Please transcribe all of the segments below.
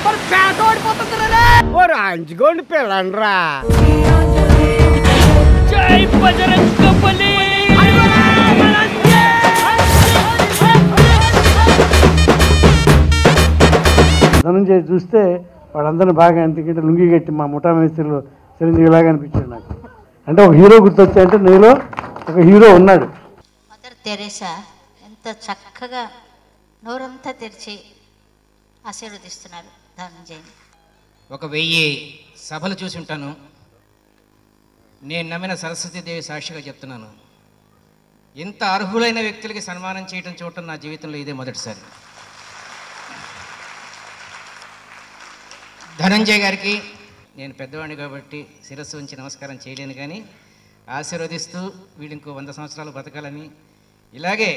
మరి పేట ఓడిపోతుందిరా ఓ రాంచుకోండి పిల్లండ్రా జై బజరంగబలి ధనంజయ్ చూస్తే వాళ్ళందరినీ బాగా ఎందుకంటే లుంగి కట్టి మా ముఠా మేస్త్రిలో చిరంజీవిలాగా అనిపించాడు నాకు. అంటే ఒక హీరో గుర్తొచ్చాయంటే నీలో ఒక హీరో ఉన్నాడు. మదర్ తెరేసా ఎంత చక్కగా నోరంతా తెరిచి ఆశీర్వదిస్తున్నారు ధనంజయ్. 1000 సభలు చూసి ఉంటాను. నేను నమ్మిన సరస్వతీదేవి సాక్షిగా చెప్తున్నాను, ఇంత అర్హులైన వ్యక్తులకి సన్మానం చేయడం చూడటం నా జీవితంలో ఇదే మొదటిసారి. ధనంజయ్ గారికి నేను పెద్దవాడిని కాబట్టి శిరస్సు ఉంచి నమస్కారం చేయలేను, కానీ ఆశీర్వదిస్తూ వీళ్ళు ఇంకో 100 సంవత్సరాలు బతకాలని, ఇలాగే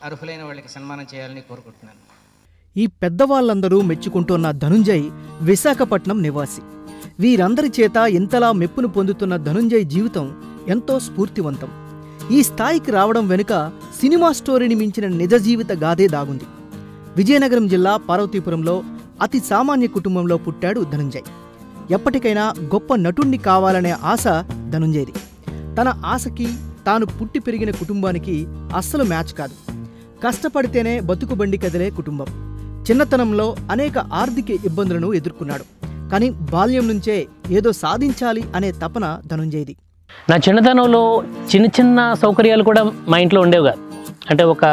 అర్హులైన వాళ్ళకి సన్మానం చేయాలని కోరుకుంటున్నాను. ఈ పెద్దవాళ్ళందరూ మెచ్చుకుంటున్న ధనుంజయ్ విశాఖపట్నం నివాసి. వీరందరి చేత ఎంతలా మెప్పును పొందుతున్న ధనుంజయ్ జీవితం ఎంతో స్ఫూర్తివంతం. ఈ స్థాయికి రావడం వెనుక సినిమా స్టోరీని మించిన నిజ జీవిత గాథే దాగుంది. విజయనగరం జిల్లా పార్వతీపురంలో అతి సామాన్య కుటుంబంలో పుట్టాడు ధనుంజయ్. ఎప్పటికైనా గొప్ప నటుణ్ణి కావాలనే ఆశ ధనుంజయ్ది. తన ఆశకి తాను పుట్టి పెరిగిన కుటుంబానికి అస్సలు మ్యాచ్ కాదు. కష్టపడితేనే బతుకుబండి కదిలే కుటుంబం. చిన్నతనంలో అనేక ఆర్థిక ఇబ్బందులను ఎదుర్కొన్నాడు. కానీ బాల్యం నుంచే ఏదో సాధించాలి అనే తపన ధనుంజయ్ది. నా చిన్నతనంలో చిన్న చిన్న సౌకర్యాలు కూడా మా ఇంట్లో ఉండేవి కాదు. అంటే ఒక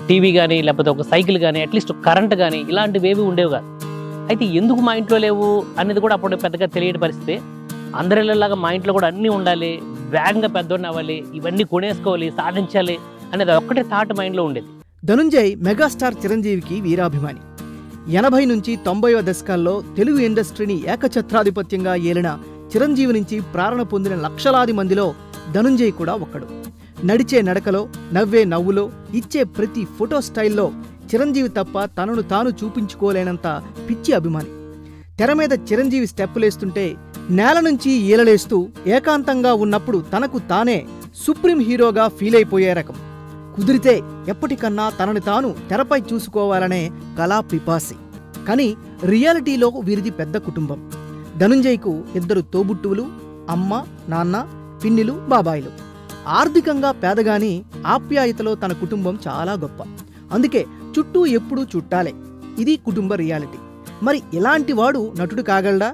టీవీ కానీ లేకపోతే ఒక సైకిల్ కానీ అట్లీస్ట్ కరెంట్ కానీ ఇలాంటివి ఏవి ఉండేవి కాదు. అయితే ఎందుకు మా ఇంట్లో లేవు అనేది కూడా అప్పుడు పెద్దగా తెలియని పరిస్థితి. అందరిలాగా మా ఇంట్లో కూడా అన్నీ ఉండాలి, వేగంగా పెద్దోడిని అవ్వాలి, ఇవన్నీ కొనేసుకోవాలి, సాధించాలి అనేది ఒక్కటే థాట్ మైండ్లో ఉండేది. ధనుంజయ్ మెగాస్టార్ చిరంజీవికి వీరాభిమాని. 80 నుంచి 90వ దశకాల్లో తెలుగు ఇండస్ట్రీని ఏకఛత్రాధిపత్యంగా ఏలిన చిరంజీవి నుంచి ప్రేరణ పొందిన లక్షలాది మందిలో ధనుంజయ్ కూడా ఒక్కడు. నడిచే నడకలో, నవ్వే నవ్వులో, ఇచ్చే ప్రతి ఫోటో స్టైల్లో చిరంజీవి తప్ప తనను తాను చూపించుకోలేనంత పిచ్చి అభిమాని. తెర మీద చిరంజీవి స్టెప్పులేస్తుంటే నేల నుంచి ఈలలేస్తూ ఏకాంతంగా ఉన్నప్పుడు తనకు తానే సుప్రీం హీరోగా ఫీల్ అయిపోయే రకం. కుదిరితే ఎప్పటికన్నా తనని తాను తెరపై చూసుకోవాలనే కళా పిపాసి. కానీ రియాలిటీలో వీరిది పెద్ద కుటుంబం. ధనుంజయ్కు 2 తోబుట్టువులు, అమ్మ, నాన్న, పిన్నిలు, బాబాయిలు. ఆర్థికంగా పేదగాని ఆప్యాయతలో తన కుటుంబం చాలా గొప్ప. అందుకే చుట్టూ ఎప్పుడూ చుట్టాలే. ఇది కుటుంబ రియాలిటీ. మరి ఇలాంటి వాడు నటుడు కాగలడా?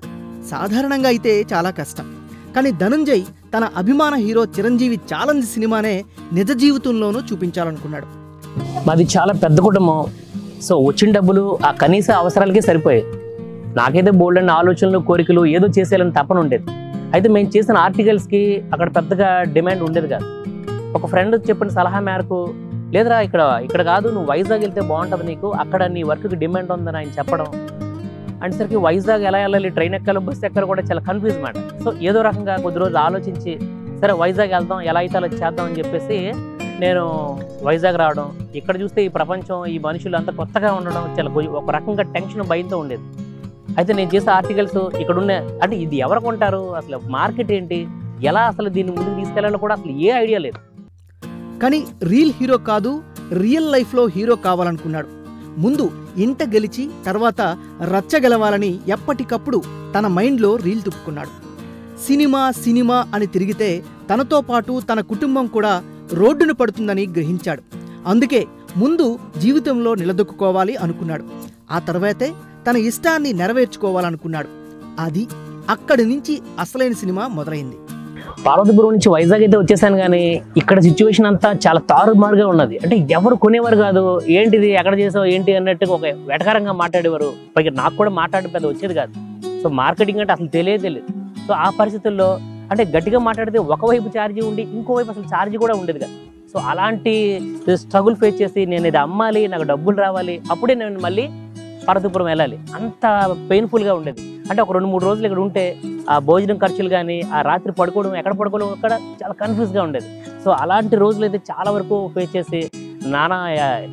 సాధారణంగా అయితే చాలా కష్టం. కానీ ధనుంజయ్ తన అభిమాన హీరో చిరంజీవి ఛాలెంజ్ సినిమానే నిజ జీవితంలోనూ చూపించాలనుకున్నాడు. మాది చాలా పెద్ద కుటుంబం. సో వచ్చిన డబ్బులు ఆ కనీస అవసరాలకే సరిపోయాయి. నాకైతే బోల్డ్ అన్న ఆలోచనలు, కోరికలు ఏదో చేసేయాలని తపన ఉండేది. అయితే మేము చేసిన ఆర్టికల్స్కి అక్కడ పెద్దగా డిమాండ్ ఉండేది కాదు. ఒక ఫ్రెండ్ చెప్పిన సలహా మేరకు, లేదురా ఇక్కడ కాదు, నువ్వు వైజాగ్ వెళ్తే బాగుంటుంది, నీకు అక్కడ నీ వర్క్కి డిమాండ్ ఉందని ఆయన చెప్పడం. అనేసరికి వైజాగ్ ఎలా వెళ్ళాలి, ట్రైన్ ఎక్కాలో బస్సు ఎక్కాలో కూడా చాలా కన్ఫ్యూజ్ మాట. సో ఏదో రకంగా కొద్ది రోజులు ఆలోచించి సరే వైజాగ్ వెళ్దాం, ఎలా అయితే అలా చేద్దాం అని చెప్పేసి నేను వైజాగ్ రావడం. ఇక్కడ చూస్తే ఈ ప్రపంచం, ఈ మనుషులు అంతా కొత్తగా ఉండడం చాలా ఒక రకంగా టెన్షన్, భయంతో ఉండేది. అయితే నేను చేసే ఆర్టికల్స్ ఇక్కడున్న, అంటే ఇది ఎవరు కొంటారు, అసలు మార్కెట్ ఏంటి, ఎలా అసలు దీన్ని ముందుకు తీసుకెళ్లాలో కూడా అసలు ఏ ఐడియా లేదు. కానీ రియల్ హీరో కాదు, రియల్ లైఫ్లో హీరో కావాలనుకున్నాడు. ముందు ఇంట గెలిచి తర్వాత రచ్చ గెలవాలని ఎప్పటికప్పుడు తన మైండ్లో రీల్ తిప్పుకున్నాడు. సినిమా సినిమా అని తిరిగితే తనతో పాటు తన కుటుంబం కూడా రోడ్డును పడుతుందని గ్రహించాడు. అందుకే ముందు జీవితంలో నిలదొక్కుకోవాలి అనుకున్నాడు. ఆ తర్వాతే తన ఇష్టాన్ని నెరవేర్చుకోవాలనుకున్నాడు. అది అక్కడి నుంచి అసలైన సినిమా మొదలైంది. పార్వతీపురం నుంచి వైజాగ్ అయితే వచ్చేసాను, కానీ ఇక్కడ సిచ్యువేషన్ అంతా చాలా తారుమారుగా ఉన్నది. అంటే ఎవరు కొనేవారు కాదు. ఏంటిది, ఎక్కడ చేసావు ఏంటి అన్నట్టుగా ఒక వెటకారంగా మాట్లాడేవారు. పైగా నాకు కూడా మాట్లాడే పెద్ద వచ్చేది కాదు. సో మార్కెటింగ్ అంటే అసలు తెలియదు. సో ఆ పరిస్థితుల్లో అంటే గట్టిగా మాట్లాడితే ఒకవైపు ఛార్జీ ఉండి ఇంకోవైపు అసలు ఛార్జీ కూడా ఉండేది కాదు. సో అలాంటి స్ట్రగుల్ ఫేస్ చేసి నేను ఇది అమ్మాలి, నాకు డబ్బులు రావాలి, అప్పుడే నేను మళ్ళీ పార్వతీపురం వెళ్ళాలి, అంత పెయిన్ఫుల్గా ఉండేది. అంటే ఒక 2-3 రోజులు ఇక్కడ ఉంటే ఆ భోజనం ఖర్చులు కానీ, ఆ రాత్రి పడుకోవడం, ఎక్కడ పడుకోవడం అక్కడ చాలా కన్ఫ్యూజ్గా ఉండేది. సో అలాంటి రోజులు అయితే చాలా వరకు ఫేస్ చేసి నానా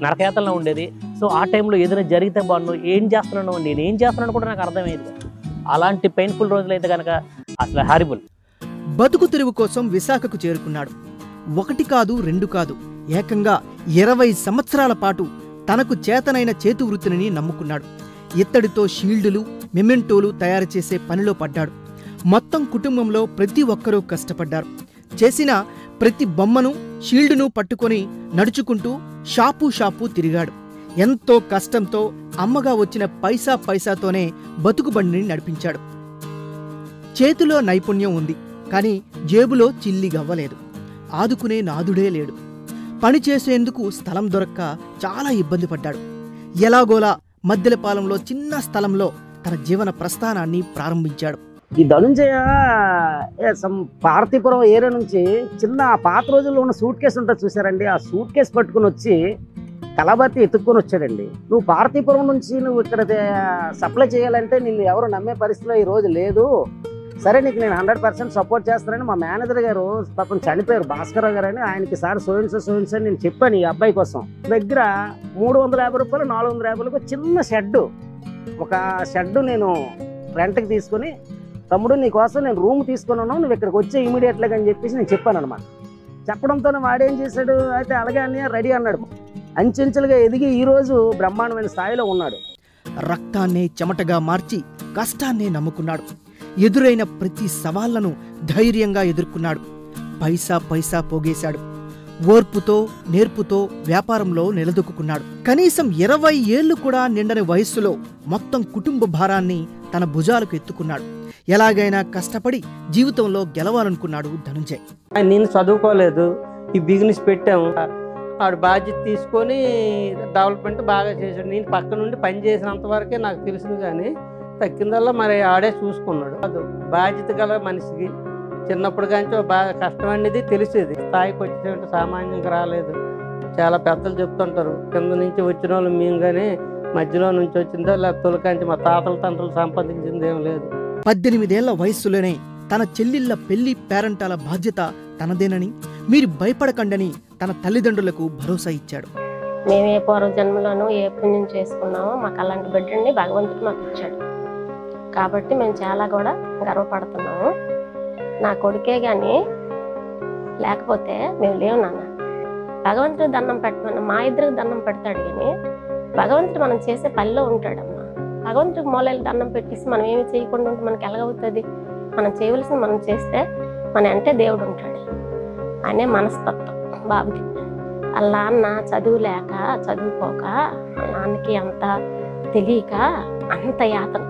నరకయాతనలో ఉండేది. సో ఆ టైంలో ఏదైనా జరిగితే బాగున్నాను, ఏం చేస్తున్నాను, నేను ఏం చేస్తున్నాను కూడా నాకు అర్థమయ్యేది. అలాంటి పెయిన్ఫుల్ రోజులు అయితే కనుక అసలు హారిబుల్. బతుకు తెరువు కోసం విశాఖకు చేరుకున్నాడు. 1 కాదు 2 కాదు, ఏకంగా 20 సంవత్సరాల పాటు తనకు చేతనైన చేతివృత్తిని నమ్ముకున్నాడు. ఇత్తడితో షీల్డులు, మెమెంటోలు తయారు చేసే పనిలో పడ్డాడు. మొత్తం కుటుంబంలో ప్రతి ఒక్కరూ కష్టపడ్డారు. చేసిన ప్రతి బొమ్మను, షీల్డును పట్టుకొని నడుచుకుంటూ షాపు తిరిగాడు. ఎంతో కష్టంతో అమ్మగా వచ్చిన పైసాతోనే బతుకుబండిని నడిపించాడు. చేతిలో నైపుణ్యం ఉంది, కానీ జేబులో చిల్లి గవ్వలేదు. ఆదుకునే నాదుడే లేడు. పని చేసేందుకు స్థలం దొరక్క చాలా ఇబ్బంది పడ్డాడు. ఎలాగోలా మద్దెలపాలెంలో చిన్న స్థలంలో తన జీవన ప్రస్థానాన్ని ప్రారంభించాడు. ఈ ధనుంజయ పార్తీపురం ఏరియా నుంచి చిన్న పాత రోజుల్లో ఉన్న సూట్ కేసు ఉంటుంది చూసారండి, ఆ సూట్ కేసు పట్టుకుని వచ్చి కలబత్తి ఎత్తుక్కొని వచ్చాడండి. నువ్వు పార్తీపురం నుంచి నువ్వు ఇక్కడ సప్లై చేయాలంటే నిన్ను ఎవరు నమ్మే పరిస్థితిలో ఈ రోజు లేదు. సరే నీకు నేను 100% సపోర్ట్ చేస్తానని మా మేనేజర్ గారు పాపం చనిపోయారు, భాస్కరరావు గారు అని, ఆయనకి సార్ సోయిన్సో నేను చెప్పాను ఈ అబ్బాయి కోసం. దగ్గర 350 రూపాయలు 450 రూపాయలు చిన్న షెడ్డు, ఒక షెడ్డు నేను రెంట్కి తీసుకొని, తమ్ముడు నీ కోసం నేను రూమ్ తీసుకున్నాను, నువ్వు ఇక్కడికి వచ్చే ఇమీడియట్గా అని చెప్పేసి నేను చెప్పాను అనమాట. చెప్పడంతో వాడేం చేశాడు, అయితే అలాగే అని రెడీ అన్నాడు. అంచెంచెలుగా ఎదిగి ఈరోజు బ్రహ్మాండమైన స్థాయిలో ఉన్నాడు. రక్తాన్నే చెమటగా మార్చి కష్టాన్నే నమ్ముకున్నాడు. ఎదురైన ప్రతి సవాళ్లను ధైర్యంగా ఎదుర్కొన్నాడు. పైసా పోగేశాడు. ఓర్పుతో నేర్పుతో వ్యాపారంలో నిలదొక్కున్నాడు. కనీసం 20 ఏళ్లు కూడా నిండని వయస్సులో మొత్తం కుటుంబ భారాన్ని తన భుజాలకు ఎత్తుకున్నాడు. ఎలాగైనా కష్టపడి జీవితంలో గెలవాలనుకున్నాడు ధనుంజయ్. నేను చదువుకోలేదు, ఈ బిజినెస్ పెట్టాము. ఆవిడ బాధ్యత తీసుకొని డెవలప్మెంట్ బాగా చేశాడు. నేను పక్క నుండి పని చేసినంత వరకే నాకు తెలిసింది, కానీ తక్కిందల్లా మరి ఆడే చూసుకున్నాడు. అది బాధ్యత గల మనిషికి చిన్నప్పుడు కానీ బాగా కష్టం అనేది తెలిసేది. స్థాయికి వచ్చేటువంటి సామాన్యంగా రాలేదు. చాలా పెద్దలు చెప్తుంటారు, కింద నుంచి వచ్చిన వాళ్ళు మేము కానీ మధ్యలో నుంచి వచ్చిందో లేదా తొలకాంచి మా తాతల తండ్రులు సంపాదించింది ఏం లేదు. 18 ఏళ్ల వయస్సులోనే తన చెల్లిళ్ల పెళ్లి పేరంటాల బాధ్యత తనదేనని, మీరు భయపడకండని తన తల్లిదండ్రులకు భరోసా ఇచ్చాడు. మేము ఏ పూర్వజన్మలోనూ ఏ పుణ్యం చేసుకున్నామో మాకు అలాంటి బిడ్డని భగవంతుడు మాకు ఇచ్చాడు. కాబట్టి మేము చాలా కూడా గర్వపడుతున్నాము. నా కొడుకే కానీ లేకపోతే మేము లేవు నాన్న. భగవంతుడికి దండం పెట్టమన్నా మా ఇద్దరికి దండం పెడతాడు, కానీ భగవంతుడు మనం చేసే పనిలో ఉంటాడమ్మా. భగవంతుడికి మూలలు దండం పెట్టేసి మనం ఏమి చేయకుండా ఉంటే మనకి ఎలాగవుతుంది? మనం చేయవలసింది మనం చేస్తే మన అంటే దేవుడు ఉంటాడు అనే మనస్తత్వం బాబుకి. వాళ్ళ నాన్న చదువులేక చదువుకోక, వాళ్ళ నాన్నకి అంత తెలియక అంత యాతన,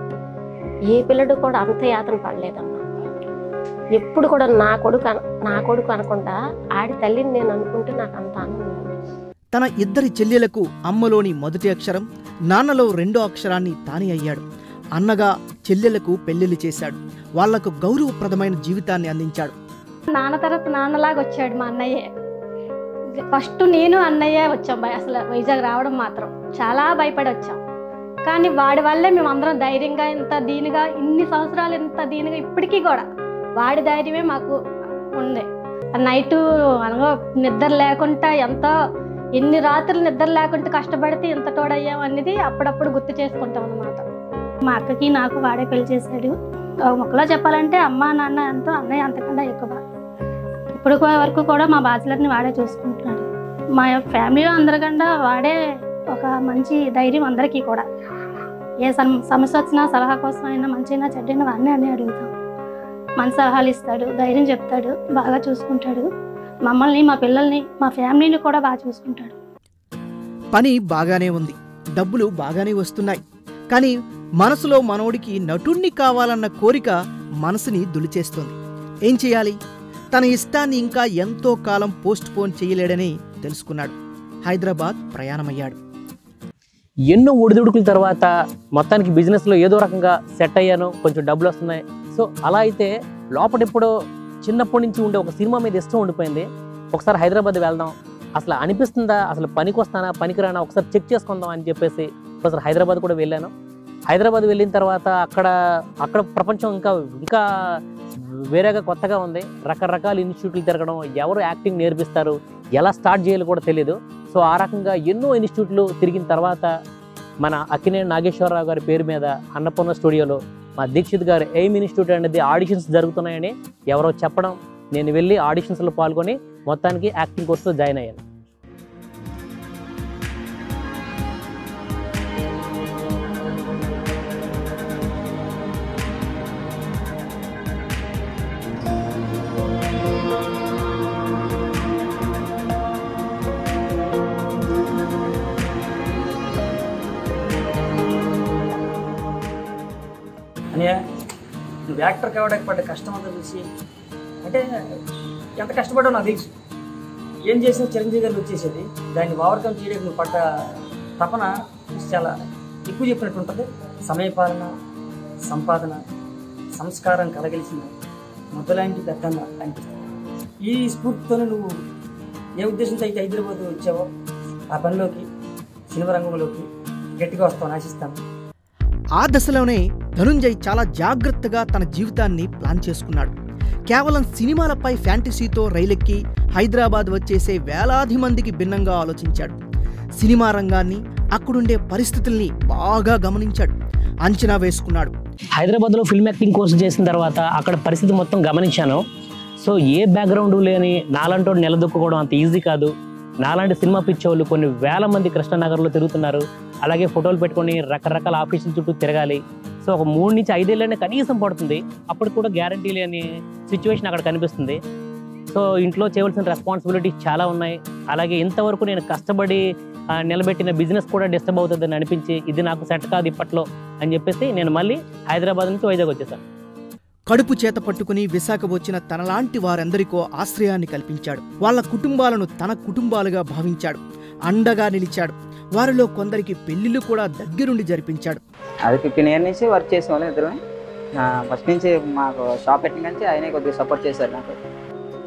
ఏ పిల్లడు కూడా అంత యాతన పడలేదమ్మా. ఎప్పుడు కూడా నా కొడుకు అనకుండా ఆడి తల్లిని నేను అనుకుంటే నాకు అంత ఆనందం. తన ఇద్దరి చెల్లెలకు అమ్మలోని మొదటి అక్షరం, నాన్నలో రెండో అక్షరాన్ని తానే అయ్యాడు. అన్నగా చెల్లెలకు పెళ్లిళ్ళు చేశాడు. వాళ్లకు గౌరవప్రదమైన జీవితాన్ని అందించాడు. నాన్న తర్వాత నాన్నలాగా వచ్చాడు మా అన్నయ్య. ఫస్ట్ నేను అన్నయ్య వచ్చాం. అసలు వైజాగ్ రావడం మాత్రం చాలా భయపడి వచ్చాం. కానీ వాడి వల్లే మేము అందరం ధైర్యంగా ఇంత దీనిగా ఇన్ని సంవత్సరాలు ఇంత దీనిగా ఇప్పటికీ కూడా వాడి ధైర్యమే మాకు ఉంది. నైటు అనగా నిద్ర లేకుండా ఎంతో ఎన్ని రాత్రులు నిద్ర లేకుండా కష్టపడితే ఎంత తోడయ్యాం అనేది అప్పుడప్పుడు గుర్తు చేసుకుంటాం అన్నమాట. మా అక్కకి నాకు వాడే పెళ్లి చేశాడు. ఒకలా చెప్పాలంటే అమ్మ నాన్న ఎంతో, అన్నయ్య అంతకన్నా ఎక్కువ. ఇప్పుడు వరకు కూడా మా బాధ్యతని వాడే చూసుకుంటున్నాడు. మా ఫ్యామిలీలో అందరికన్నా వాడే ఒక మంచి ధైర్యం అందరికీ కూడా. ఏ సమస్య వచ్చినా సలహా కోసం అయినా మంచిగా చెడ్డైనా వాడినే అన్నీ అడుగుతాం. మంచి సలహాలు ఇస్తాడు, ధైర్యం చెప్తాడు, బాగా చూసుకుంటాడు. మమ్మల్ని, మా పిల్లల్ని, మా ఫ్యామిలీని కూడా బాగా చూసుకుంటాడు. పని బాగానే ఉంది, డబ్బులు బాగానే వస్తున్నాయి. కానీ మనసులో మనోడికి నటుణ్ణి కావాలన్న కోరిక మనసుని దులిచేస్తోంది. ఏం చేయాలి? తన ఇష్టాన్ని ఇంకా ఎంతో కాలం పోస్ట్ పోన్ చేయలేడని తెలుసుకున్నాడు. హైదరాబాద్ ప్రయాణమయ్యాడు. ఎన్నో ఒడిదుడుకుల తర్వాత మొత్తానికి బిజినెస్లో ఏదో రకంగా సెట్ అయ్యాను, కొంచెం డబ్బులు వస్తున్నాయి. సో అలా అయితే లోపలెప్పుడో చిన్నప్పటి నుంచి ఉండే ఒక సినిమా మీద ఇష్టం ఉండిపోయింది. ఒకసారి హైదరాబాద్ వెళ్దాం, అసలు అనిపిస్తుందా, అసలు పనికి వస్తానా పనికిరానా ఒకసారి చెక్ చేసుకుందాం అని చెప్పేసి ఒకసారి హైదరాబాద్ కూడా వెళ్ళాను. హైదరాబాద్ వెళ్ళిన తర్వాత అక్కడ ప్రపంచం ఇంకా వేరేగా కొత్తగా ఉంది. రకరకాల ఇన్స్టిట్యూట్లు తిరగడం, ఎవరు యాక్టింగ్ నేర్పిస్తారు, ఎలా స్టార్ట్ చేయాలో కూడా తెలియదు. సో ఆ రకంగా ఎన్నో ఇన్స్టిట్యూట్లు తిరిగిన తర్వాత మన అక్కినేని నాగేశ్వరరావు గారి పేరు మీద అన్నపూర్ణ స్టూడియోలో మా దీక్షిత్ గారు ఎయిమ్ ఇన్స్టిట్యూట్ అనేది ఆడిషన్స్ జరుగుతున్నాయని ఎవరో చెప్పడం, నేను వెళ్ళి ఆడిషన్స్లో పాల్గొని మొత్తానికి యాక్టింగ్ కోర్సులో జాయిన్ అయ్యాను. అని నువ్వు యాక్టర్ కావడానికి పడ్డ కష్టం అంతా చూసి అంటే ఎంత కష్టపడ్డావు నాకు తెలుసు. ఏం చేసినా చిరంజీవి గారికి వచ్చేసేది. దాన్ని ఓవర్కమ్ చేయడానికి నువ్వు పడ్డ తపన చాలా ఎక్కువ చెప్పినట్టు ఉంటుంది. సమయపాలన, సంపాదన, సంస్కారం కలగలిసిన ముద్దలాంటి పెద్దన్న లాంటి ఈ స్ఫూర్తితోనే నువ్వు ఏ ఉద్దేశంతో అయితే హైదరాబాద్ వచ్చావో ఆ పనిలోకి, సినిమా రంగంలోకి గట్టిగా వస్తామని ఆశిస్తాను. ఆ దశలోనే ధనుంజయ్ చాలా జాగ్రత్తగా తన జీవితాన్ని ప్లాన్ చేసుకున్నాడు. కేవలం సినిమాలపై ఫ్యాంటసీతో రైలెక్కి హైదరాబాద్ వచ్చేసే వేలాది మందికి భిన్నంగా ఆలోచించాడు. సినిమా రంగాన్ని, అక్కడుండే పరిస్థితుల్ని బాగా గమనించాడు, అంచనా వేసుకున్నాడు. హైదరాబాద్లో ఫిల్మ్ యాక్టింగ్ కోర్సు చేసిన తర్వాత అక్కడ పరిస్థితి మొత్తం గమనించాను. సో ఏ బ్యాక్గ్రౌండ్ లేని నాలాంటి నిలదొక్కుకోవడం అంత ఈజీ కాదు. నాలాంటి సినిమా పిచ్చోళ్ళు కొన్ని వేల మంది కృష్ణనగర్లో తిరుగుతున్నారు. అలాగే ఫోటోలు పెట్టుకొని రకరకాల ఆఫీసుల చుట్టూ తిరగాలి. సో ఒక 3 నుంచి 5 ఏళ్ళనే కనీసం పడుతుంది. అప్పుడు కూడా గ్యారంటీ లేని సిచ్యువేషన్ అక్కడ కనిపిస్తుంది. సో ఇంట్లో చేయవలసిన రెస్పాన్సిబిలిటీస్ చాలా ఉన్నాయి. అలాగే ఇంతవరకు నేను కష్టపడి నిలబెట్టిన బిజినెస్ కూడా డిస్టర్బ్ అవుతుందని అనిపించి ఇది నాకు సెట్ కాదు ఇప్పట్లో అని చెప్పేసి నేను మళ్ళీ హైదరాబాద్ నుంచి వైజాగ్ వచ్చేసాను. కడుపు చేత పట్టుకుని విశాఖ వచ్చిన తనలాంటి వారందరికో ఆశ్రయాన్ని కల్పించాడు. వాళ్ళ కుటుంబాలను తన కుటుంబాలుగా భావించాడు, అండగా నిలిచాడు. వారిలో కొందరికి పెళ్లిళ్ళు కూడా దగ్గరుండి జరిపించాడు. అది 15 ఇయర్ నుంచి వర్క్ చేసేవాళ్ళం ఇద్దరు. ఫస్ట్ నుంచి మాకు షాప్ పెట్టిన నుంచి ఆయనే కొద్దిగా సపోర్ట్ చేశారు నాకు.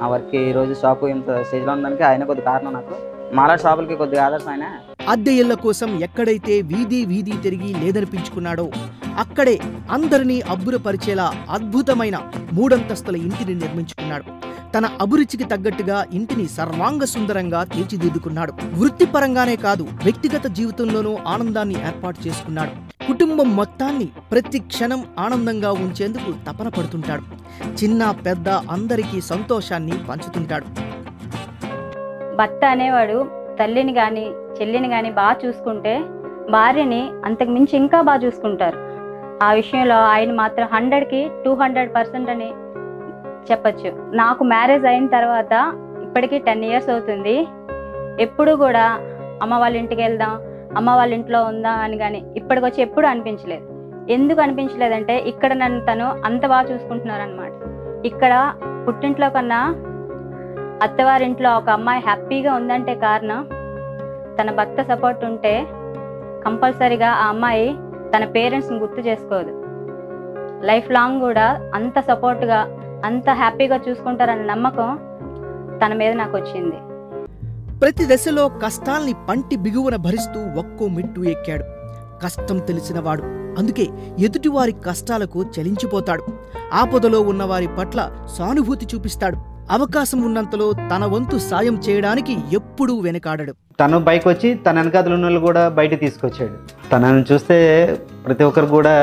ఆ వర్క్కి ఈరోజు షాపు ఇంత స్టేజ్లో ఉండడానికి ఆయన కొద్దిగా కారణం. నాకు మాలా షాపులకి కొద్దిగా ఆదర్శం ఆయన. అద్దె ఇళ్ల కోసం ఎక్కడైతే వీధి వీధి తిరిగి లేదనిపించుకున్నాడో అక్కడే అందరినీ అబ్బురపరిచేలా అద్భుతమైన 3 అంతస్తుల ఇంటిని నిర్మించుకున్నాడు. తన అభిరుచికి తగ్గట్టుగా ఇంటిని సర్వాంగ సుందరంగా తీర్చిదిద్దుకున్నాడు. వృత్తిపరంగానే కాదు, వ్యక్తిగత జీవితంలోనూ ఆనందాన్ని ఏర్పాటు చేసుకున్నాడు. కుటుంబం మొత్తాన్ని ప్రతి క్షణం ఆనందంగా ఉంచేందుకు తపన పడుతుంటాడు. చిన్న పెద్ద అందరికీ సంతోషాన్ని పంచుతుంటాడు. భర్త అనేవాడు తల్లిని కానీ చెల్లిని కానీ బాగా చూసుకుంటే భార్యని అంతకు మించి ఇంకా బాగా చూసుకుంటారు. ఆ విషయంలో ఆయన మాత్రం 100కి 200% అని చెప్పచ్చు. నాకు మ్యారేజ్ అయిన తర్వాత ఇప్పటికీ 10 ఇయర్స్ అవుతుంది. ఎప్పుడు కూడా అమ్మ వాళ్ళ ఇంటికి వెళ్దాం, అమ్మ వాళ్ళ ఇంట్లో ఉందా అని కానీ ఇప్పటికొచ్చి ఎప్పుడు అనిపించలేదు. ఎందుకు అనిపించలేదంటే ఇక్కడ నన్ను తను అంత బాగా చూసుకుంటున్నారనమాట. ఇక్కడ పుట్టింట్లో కన్నా అత్తవారింట్లో ఒక అమ్మాయి హ్యాపీగా ఉందంటే కారణం తన భర్త సపోర్ట్ ఉంటే కంపల్సరీగా ఆ అమ్మాయి తన పేరెంట్స్ని గుర్తు చేసుకోదు. లైఫ్ లాంగ్ కూడా అంత సపోర్ట్గా అంత హ్యాపీగా చూసుకుంటారన్న నమ్మకం తన మీద నాకు వచ్చింది. ప్రతి దశలో కష్టాల్ని పంటి బిగువన భరిస్తూ ఒక్కో మెట్టు ఎక్కాడు. కష్టం తెలిసినవాడు, అందుకే ఎదుటివారి కష్టాలకు చలించిపోతాడు. ఆపదలో ఉన్నవారి పట్ల సానుభూతి చూపిస్తాడు. అవకాశం ఉన్నంతలో తన వంతు సాయం చేయడానికి ఎప్పుడూ వెనకాడడు. తను బైక్ వచ్చి తన వెనకాతలు ఉన్న వాళ్ళు కూడా బయట తీసుకొచ్చాడు. తనను చూస్తే ప్రతి ఒక్కరు కూడా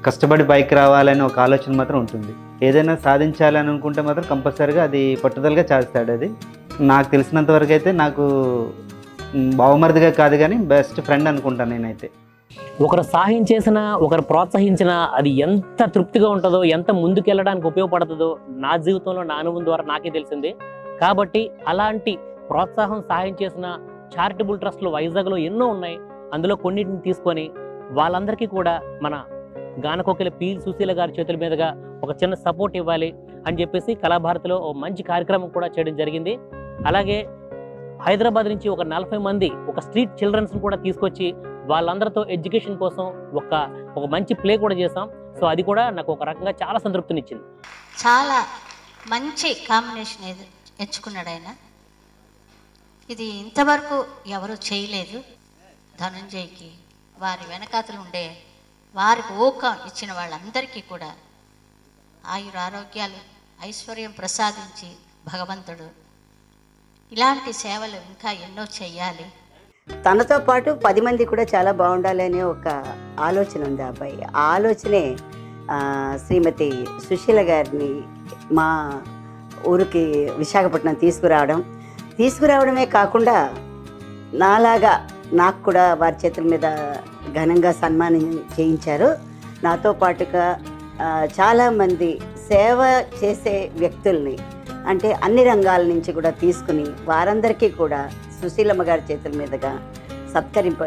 కష్టపడి బైక్ రావాలని ఒక ఆలోచన మాత్రం ఉంటుంది. ఏదైనా సాధించాలని అనుకుంటే మాత్రం కంపల్సరీగా అది పట్టుదలగా చేస్తాడు. అది నాకు తెలిసినంత వరకు అయితే నాకు బావమరిదిగా కాదు కానీ బెస్ట్ ఫ్రెండ్ అనుకుంటాను నేనైతే. ఒకరు సహాయం చేసినా ఒకరు ప్రోత్సహించినా అది ఎంత తృప్తిగా ఉంటుందో, ఎంత ముందుకెళ్ళడానికి ఉపయోగపడుతుందో నా జీవితంలో నా అనుభవం ద్వారా నాకే తెలిసింది. కాబట్టి అలాంటి ప్రోత్సాహం సహాయం చేసిన చారిటబుల్ ట్రస్ట్లు వైజాగ్లో ఎన్నో ఉన్నాయి. అందులో కొన్నిటిని తీసుకొని వాళ్ళందరికీ కూడా మన గానకోకిల పి సుశీల గారి చేతుల మీదుగా ఒక చిన్న సపోర్ట్ ఇవ్వాలి అని చెప్పేసి కళాభారతిలో ఒక మంచి కార్యక్రమం కూడా చేయడం జరిగింది. అలాగే హైదరాబాద్ నుంచి ఒక 40 మంది ఒక స్ట్రీట్ చిల్డ్రన్స్ని కూడా తీసుకొచ్చి వాళ్ళందరితో ఎడ్యుకేషన్ కోసం ఒక మంచి ప్లే కూడా చేసాం. సో అది కూడా నాకు ఒక రకంగా చాలా సంతృప్తినిచ్చింది. చాలా మంచి కాంబినేషన్ ఎంచుకున్నాడు ఆయన. ఇది ఇంతవరకు ఎవరు చేయలేదు. ధనుంజయ్కి వారి వెనకాతలు ఉండే వారికి ఊకం ఇచ్చిన వాళ్ళందరికీ కూడా ఆయుర ఆరోగ్యాలు ఐశ్వర్యం ప్రసాదించి భగవంతుడు ఇలాంటి సేవలు ఇంకా ఎన్నో చెయ్యాలి. తనతో పాటు 10 మంది కూడా చాలా బాగుండాలి అనే ఒక ఆలోచన ఉంది ఆ అబ్బాయి. ఆ ఆలోచనే శ్రీమతి సుశీల గారిని మా ఊరికి విశాఖపట్నం తీసుకురావడమే కాకుండా నాలాగా నాకు కూడా వారి చేతుల మీద ఘనంగా సన్మానం చేయించారు. నాతో పాటుగా చాలామంది సేవ చేసే వ్యక్తుల్ని అంటే అన్ని రంగాల నుంచి కూడా తీసుకుని వారందరికీ కూడా సుశీలమ్మ గారి చేతుల మీదుగా సత్కరింప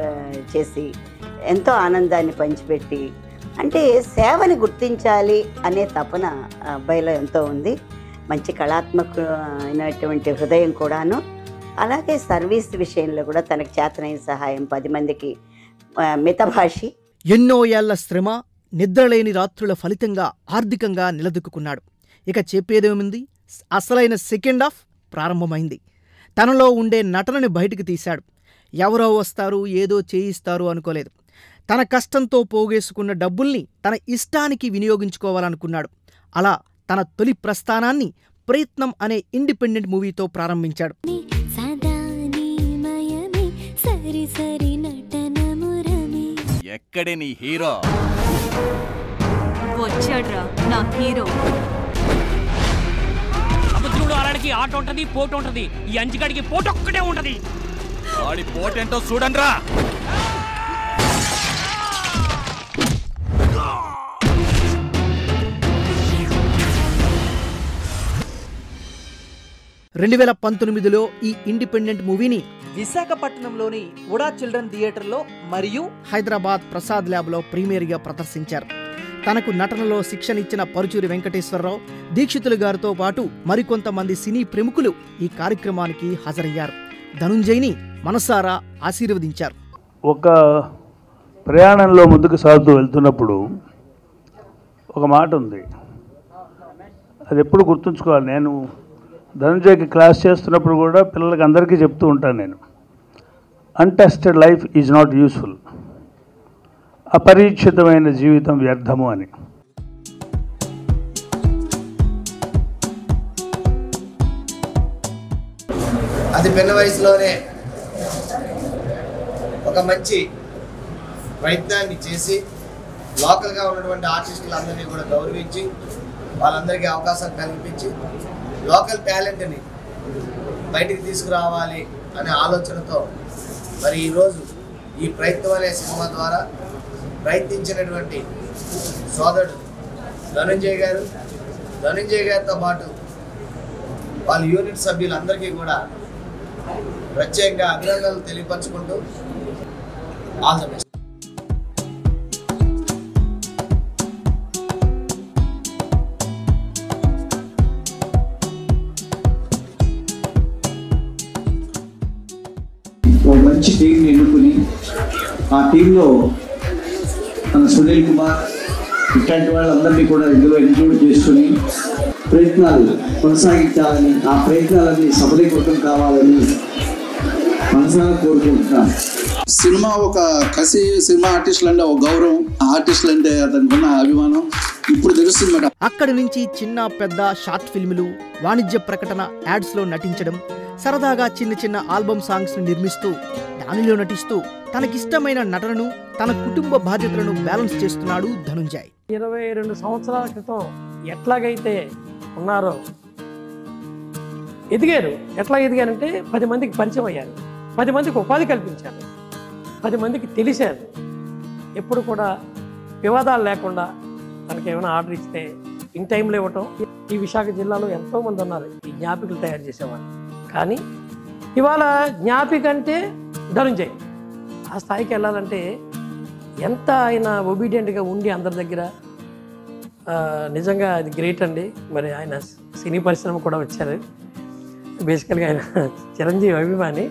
చేసి ఎంతో ఆనందాన్ని పంచిపెట్టి అంటే సేవని గుర్తించాలి అనే తపన ఆ అబ్బాయిలో ఎంతో ఉంది. మంచి కళాత్మకమైనటువంటి హృదయం కూడాను. అలాగే సర్వీస్ విషయంలో కూడా తనకు చేతనైన సహాయం 10 మందికి మితభాషి. ఎన్నో ఏళ్ల శ్రమ, నిద్రలేని రాత్రుల ఫలితంగా ఆర్థికంగా నిలదొక్కున్నాడు. ఇక చెప్పేదేముంది, అసలైన సెకండ్ హాఫ్ ప్రారంభమైంది. తనలో ఉండే నటనని బయటికి తీశాడు. ఎవరో వస్తారు, ఏదో చేయిస్తారు అనుకోలేదు. తన కష్టంతో పోగేసుకున్న డబ్బుల్ని తన ఇష్టానికి వినియోగించుకోవాలనుకున్నాడు. అలా తన తొలి ప్రస్థానాన్ని ప్రయత్నం అనే ఇండిపెండెంట్ మూవీతో ప్రారంభించాడు. ఎక్కడే నీ హీరో? వచ్చాడ్రా నా హీరో. సముద్రంలో అలాడికి ఆట ఉంటది, పోటు ఉంటది. ఈ అంజిగాడికి పోటు ఒక్కటే ఉంటది. వాడి పోటేంటో చూడండిరా. రెండు 2019లో ఈ ఇండిపెండెంట్ మూవీని విశాఖపట్నంలోని ఉడా చిల్డ్రన్ థియేటర్లో మరియు హైదరాబాద్ ప్రసాద్ ల్యాబ్లో ప్రీమియర్గా ప్రదర్శించారు. తనకు నటనలో శిక్షణ ఇచ్చిన పరుచూరి వెంకటేశ్వరరావు, దీక్షితులు గారితో పాటు మరికొంతమంది సినీ ప్రముఖులు ఈ కార్యక్రమానికి హాజరయ్యారు. ధనుంజయ్ని మనసారా ఆశీర్వదించారు. ఒక ప్రయాణంలో ముందుకు సాగుతూ వెళ్తున్నప్పుడు ఒక మాట ఉంది, అది ఎప్పుడు గుర్తుంచుకోవాలి. నేను ధనుంజయ్కి క్లాస్ చేస్తున్నప్పుడు కూడా పిల్లలకి అందరికీ చెప్తూ ఉంటాను నేను, untested life is not useful, అపరిచితమైన జీవితం వ్యర్థము అని. అది పిన్న వయసులోనే ఒక మంచి ప్రయత్నాన్ని చేసి లోకల్గా ఉన్నటువంటి ఆర్టిస్టులందరినీ కూడా గౌరవించి వాళ్ళందరికీ అవకాశం కల్పించి లోకల్ టాలెంట్ని బయటికి తీసుకురావాలి అనే ఆలోచనతో మరి ఈరోజు ఈ ప్రయత్నం అనే సినిమా ద్వారా ప్రయత్నించినటువంటి సోదరుడు ధనుంజయ్ గారితో పాటు వాళ్ళ యూనిట్ సభ్యులందరికీ కూడా ప్రత్యేకంగా అభినందనలు తెలియపరచుకుంటూ ఆల్ ద బెస్ట్. మంచి టీంని ఎన్నుకుని ఆ టీంలో మన సునీల్ కుమార్ ఇట్లాంటి వాళ్ళందరినీ కూడా ఇందులో ఇంక్లూడ్ చేసుకుని ప్రయత్నాలు కొనసాగించాలని, ఆ ప్రయత్నాలన్నీ సఫలీకృతం కావాలని మనసారా కోరుకుంటున్నాను. సినిమా ఒక కసి, సినిమా ఆర్టిస్టులు అంటే ఒక గౌరవం, ఆర్టిస్టులు అంటే అతనికి ఉన్న అభిమానం ఇప్పుడు తెలుస్తుంది మేడం. అక్కడి నుంచి చిన్న పెద్ద షార్ట్ ఫిల్ములు, వాణిజ్య ప్రకటన యాడ్స్లో నటించడం, సరదాగా చిన్న చిన్న ఆల్బమ్ సాంగ్స్ను నిర్మిస్తూ దానిలో నటిస్తూ తనకిష్టమైన నటనను, తన కుటుంబ బాధ్యతలను బ్యాలెన్స్ చేస్తున్నాడు ధనుంజయ్. 22 సంవత్సరాల క్రితం ఎట్లాగైతే ఉన్నారో ఎదిగారు. ఎట్లా ఎదిగారంటే 10 మందికి పరిచయం అయ్యారు, 10 మందికి ఉపాధి కల్పించారు, 10 మందికి తెలిసారు. ఎప్పుడు కూడా వివాదాలు లేకుండా తనకి ఏమైనా ఆర్డర్ ఇస్తే ఇన్ టైంలో ఇవ్వటం. ఈ విశాఖ జిల్లాలో ఎంతోమంది ఉన్నారు ఈ జ్ఞాపికలు తయారు చేసేవాళ్ళు. కానీ ఇవాళ జ్ఞాపిక అంటే ధనుంజయ్. ఆ స్థాయికి వెళ్ళాలంటే ఎంత ఆయన ఒబీడియంట్గా ఉండి అందరి దగ్గర, నిజంగా అది గ్రేట్ అండి. మరి ఆయన సినీ పరిశ్రమ కూడా వచ్చారు. బేసికల్గా ఆయన చిరంజీవి అభిమాని.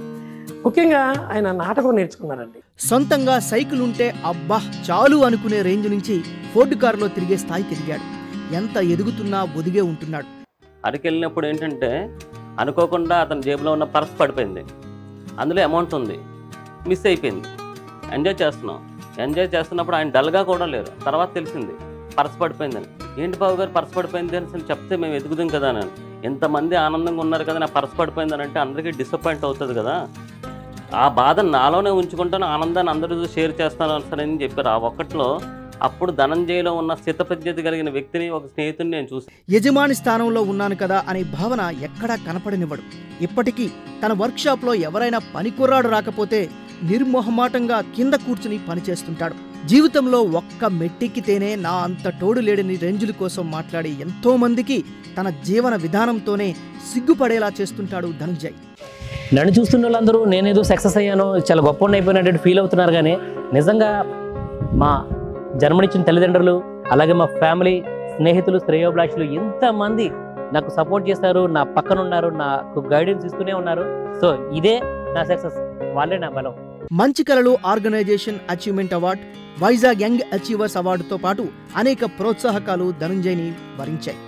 ముఖ్యంగా ఆయన నాటకం నేర్చుకున్నారండి. సొంతంగా సైకిల్ ఉంటే అబ్బా చాలు అనుకునే రేంజ్ నుంచి ఫోర్డ్ కారులో తిరిగే స్థాయికి ఎదిగాడు. ఎంత ఎదుగుతున్నా ఒదిగే ఉంటున్నాడు. అడికెళ్ళినప్పుడు ఏంటంటే అనుకోకుండా అతని జేబులో ఉన్న పర్స్ పడిపోయింది. అందులో అమౌంట్ ఉంది, మిస్ అయిపోయింది. ఎంజాయ్ చేస్తున్నప్పుడు ఆయన డల్గా కూడా లేరు. తర్వాత తెలిసింది పర్స్ పడిపోయిందని. ఏంటి బాబు గారు పర్స్ పడిపోయింది అని చెప్తే మేము ఎదుగుదాం కదా అని. ఎంతమంది ఆనందంగా ఉన్నారు కదా, నా పర్స్ పడిపోయిందని అంటే అందరికీ డిసప్పాయింట్ అవుతుంది కదా. ఆ బాధను నాలోనే ఉంచుకుంటాను, ఆనందాన్ని అందరూ షేర్ చేస్తాను అని చెప్పారు. ఆ ఒక్కట్లో అప్పుడు ధనంజయ్లో ఉన్న స్థితప్రజ్ఞత కలిగిన వ్యక్తిని, ఒక స్నేహితుడిని నేను చూసి యజమాని స్థానంలో ఉన్నాను కదా అనే భావన ఎక్కడా కనపడనివ్వడు. ఇప్పటికీ తన వర్క్షాప్లో ఎవరైనా పనికుర్రాడు రాకపోతే నిర్మోహమాటంగా కింద కూర్చుని పనిచేస్తుంటాడు. జీవితంలో ఒక్క మెట్టెక్కితేనే నా అంత తోడు లేడని రేంజుల కోసం మాట్లాడి ఎంతో మందికి తన జీవన విధానంతోనే సిగ్గుపడేలా చేస్తుంటాడు ధనుంజయ్. నన్ను చూస్తున్న వాళ్ళందరూ నేనేదో సక్సెస్ అయ్యాను, చాలా గొప్ప అయిపోయినట్టు ఫీల్ అవుతున్నారు. కానీ నిజంగా మా జన్మనిచ్చిన తల్లిదండ్రులు, అలాగే మా ఫ్యామిలీ, స్నేహితులు, శ్రేయోభిలాషులు ఎంతమంది నాకు సపోర్ట్ చేస్తారు, నా పక్కన ఉన్నారు, నాకు గైడెన్స్ ఇస్తూనే ఉన్నారు. సో ఇదే నా సక్సెస్, వాళ్ళే నా బలం. మంచి కళలు organization achievement award, Vizag young achievers అవార్డుతో పాటు అనేక ప్రోత్సాహకాలు ధనుంజయ్ని వరించాయి.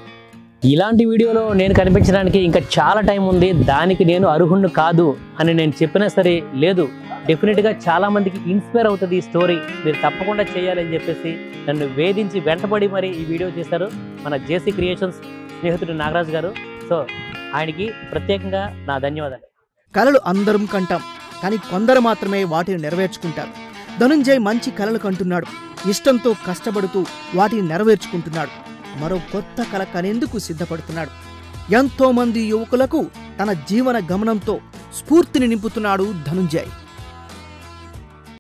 ఇలాంటి వీడియోలో నేను కనిపించడానికి ఇంకా చాలా టైం ఉంది. దానికి నేను అర్హుణ్ణి కాదు అని నేను చెప్పినా సరే లేదు, డెఫినెట్గా చాలా మందికి ఇన్స్పైర్ అవుతుంది ఈ స్టోరీ, మీరు తప్పకుండా చేయాలని చెప్పేసి నన్ను వేధించి వెంటబడి మరి ఈ వీడియో చేశారు మన జేసీ క్రియేషన్స్ స్నేహితుడు నాగరాజు గారు. సో ఆయనకి ప్రత్యేకంగా నా ధన్యవాదాలు. కళలు అందరం కంటాం, కానీ కొందరు మాత్రమే వాటిని నెరవేర్చుకుంటారు. ధనుంజయ్ మంచి కళలు కంటున్నాడు, ఇష్టంతో కష్టపడుతూ వాటిని నెరవేర్చుకుంటున్నాడు. మరో కొత్త కళ కనేందుకు సిద్ధపడుతున్నాడు. ఎంతో మంది యువకులకు తన జీవన గమనంతో స్ఫూర్తిని నింపుతున్నాడు ధనుంజయ్.